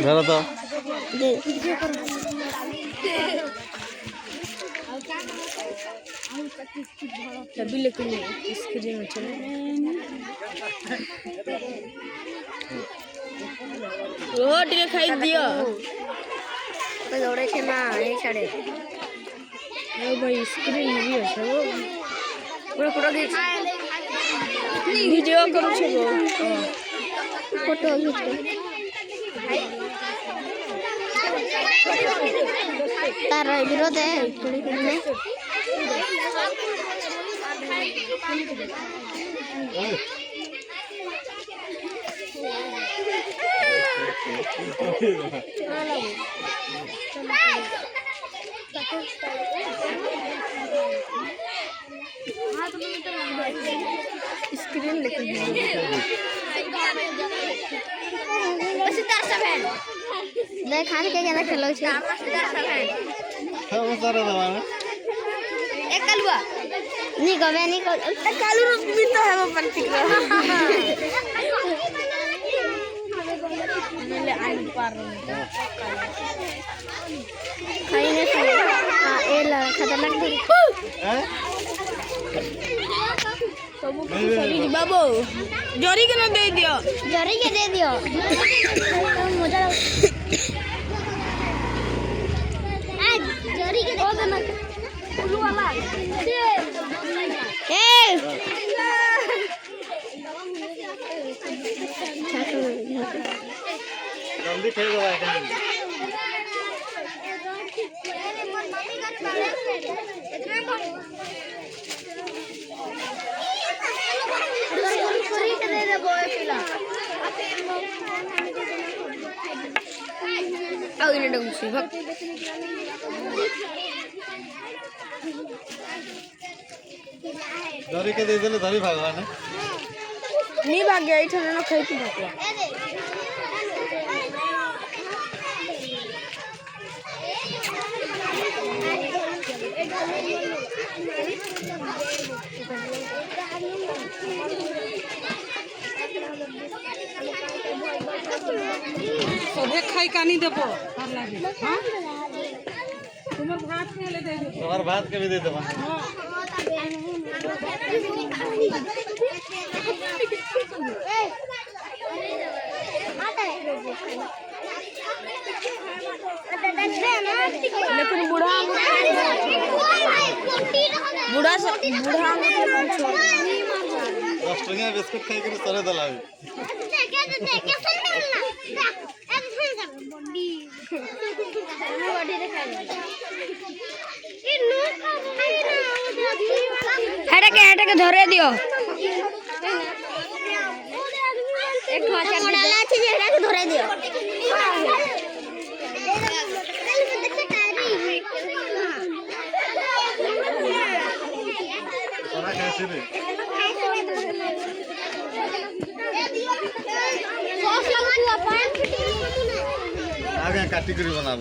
ধরো তো স্ক্রিন ଟିକେ ଖାଇ ଦିଅ ଦୌଡ଼େ ନା ଏଇ ସାଡ଼େ ଆଉ ଭାଇ ସ୍କ୍ରିନ୍ ବି ଅଛି ପୁରା ଫଟୋ ଭିଡ଼ିଓ କରୁଛ ଫଟୋ ତାର ବିରୋଧ स्क्रीन लेकिन नहीं खाने के ज्यादा खेलो छे एक कलुआ नहीं गवे नहीं कालू भी तो है वो पंती को ले आई पार खाई नहीं खाई हां ए ला खतरनाक हैं सब सरी बाबू जरी के न दे दियो मजा जरी के दे देना उल्लू वाला ए जल्दी खेल दो भाई ini dong sibak धरी के दे देले धरी भगवान नहीं भाग गया इधर ना खाई की भाग सबे खाई कानी देबो हां लागे हां तुम्हार भात के ले दे दो तुम्हार भात के भी दे देबा लेकिन बूढ़ा दस टंकिया बिस्कुट खाई कर सरे दलावी हेटे धरे दियो एक धरे दियो सोना कैसे रे आगे काटी करी बना लो